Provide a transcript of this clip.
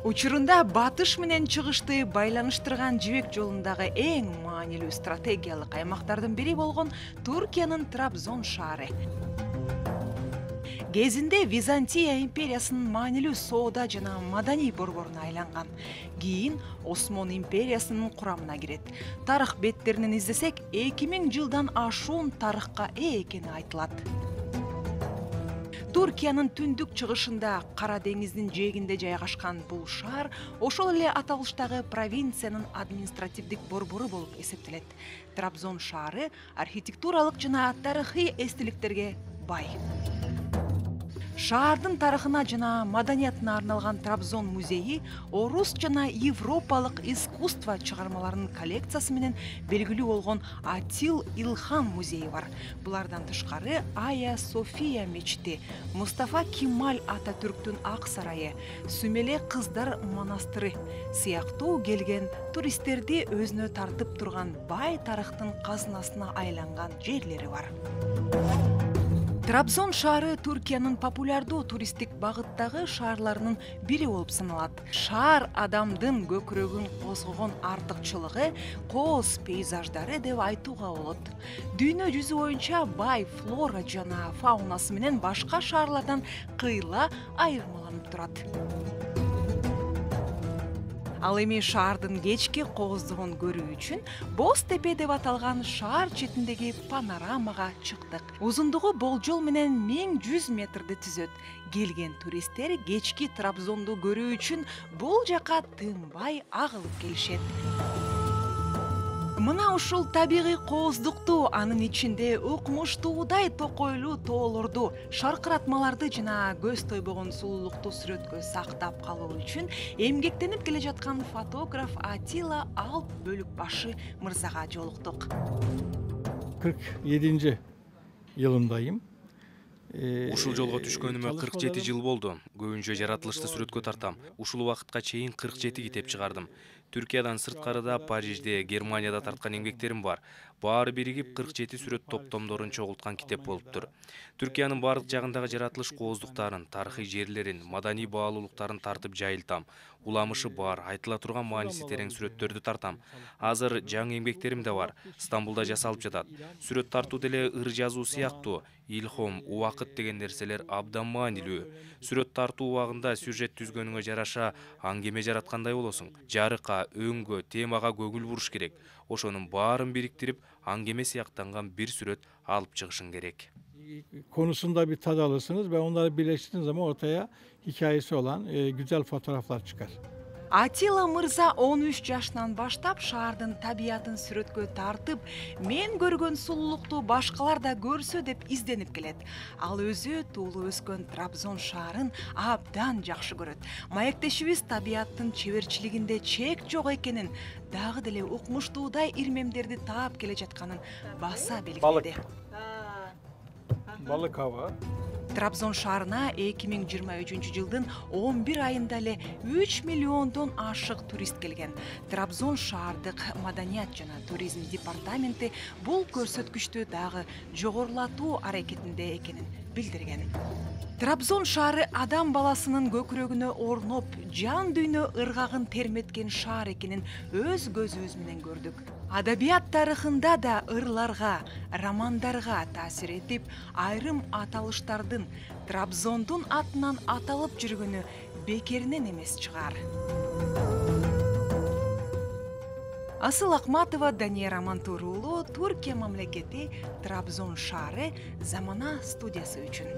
Учурунда батыш менен чыгышты байланыштырган жибек жолундагы эң маанилүү стратегиялык аймактардын бири болгон Туркиянын Трабзон шаары. Кезинде Византия империясынын маанилүү соода жана маданий борборуна айланган. Кийин Осмон империясынын курамына кирет. Тарых беттеринен издесек, 2000 жылдан ашуун тарыхка ээ экени айтылат. Туркиянын түндүк чыгышында Кара деңиздин жээгинде жайгашкан бул шаар ошол эле аталыштагы провинциянын административдик борбору болуп эсептелет. Трабзон шаары архитектуралык жана тарыхый эстеликтерге бай. Шаардын тарыхына жана маданиятына арналган Трабзон музейи орус жана европалык искусство чыгармаларынын коллекциясы менен белгилүү болгон Атил Илхам музейи бар. Булардан тышкары Ая София мечити, Мустафа Кемаль Ататүрктүн ак сарайы, Сүмеле кыздар монастыры сыяктуу келген туристтерди өзүнө тартып турган бай тарыхтын казынасына айланган жерлери бар. Трабзон шаары Туркиянын популярдуу туристтик багыттагы шаарларынын бири болуп саналат. Шаар адамдын көкүрөгүн козгогон артыкчылыгы кооз пейзаждары деп айтууга болот. Дүйнө жүзү боюнча бай флора жана фаунасы менен башка шаарлардан кыйла айырмаланып турат. Ал эми шаардын кечки кооздугун көрүү үчүн Боз тепе деп аталган шаар четиндеги панорамага чыктык. Узундугу болжол менен 1100 метрди түзөт. Келген туристтер кечки Трабзонду көрүү үчүн бул жака тынбай агылып келишет. Мына ушул табигый кооздукту, анын ичинде укмуштуудай токойлуу тоолорду, шаркыратмаларды жана көз тойбогон сулуулукту сүрөткө сактап калуу үчүн эмгектенип келе жаткан фотограф Атила Алп бөлүк башы мырзага жолуктук. 47 yılındayım. Ушул жолго түшкөнүмө 47 жыл болду. Көбүнчө жаратылышты сүрөткө тартам. Ушул убакытка чейин 47 китеп чыгардым. Түркиядан сырткарыда, Парижде, Германияда тарткан эмгектерим бар. Баары биригип 47 сүрөт топтомдорун чогулткан китеп болуптур. Түркиянын бардык жагындагы жаратылыш кооздуктарын, тарыхый жерлерин, маданий баалуулуктарын тартып жайылтам. Уламышы бар, айтыла турган мааниси терең сүрөттөрдү тартам. Азыр жаңы эмгектерим да бар. Стамбулда жасалып жатат. Сүрөт тартуу деле ыр жазуу сыяктуу. Илхом, убакыт деген нерселер абдан маанилүү. Сүрөт тартуу убагында сюжет түзгөнүңө жараша аңгеме жараткандай болосуң. Жарыкка, өңгө, темага көңүл буруш керек. Ошонун баарын бириктирип, аңгеме сыяктанган bir сүрөт алып чыгышың керек. Konusunda bir tad alırsınız ve onları birleştirdiğiniz zaman ortaya hikayesi olan güzel fotoğraflar çıkar. Атила мырза 13 жашынан баштап шаардын табиятын сүрөткө тартып, мен көргөн сулуулукту башкалар да көрсө деп изденип келет. Ал өзү туулуп өскөн Трабзон шаарын абдан жакшы көрөт. Маектешибиз табияттын чеберчилигинде чек жок экенин, дагы деле укмуштуудай ирмемдерди таап келе жатканын баса белгиледи. Balık hava. Трабзон шаарына 2023 жылдын 11 айында эле 3 миллиондон ашык турист келген. Трабзон шаардык маданият жана туризм департаменти бул көрсөткүчтү дагы жогорулатуу аракетинде экенин билдирген. Трабзон шаары адам баласынын көкүрөгүнө орноп, жан дүйнө ыргагын терметкен шаар экенин өз көзүбүз менен көрдүк. Адабият тарыхында да ырларга, романдарга таасир этип, айрым аталыштардын Трабзондун атынан аталып жүргөнү бекеринен эмес чыгар. Асыл Акматова, Данияр Амантур уулу, Түркия мамлекети, Трабзон шаары, Замана студиясы үчүн.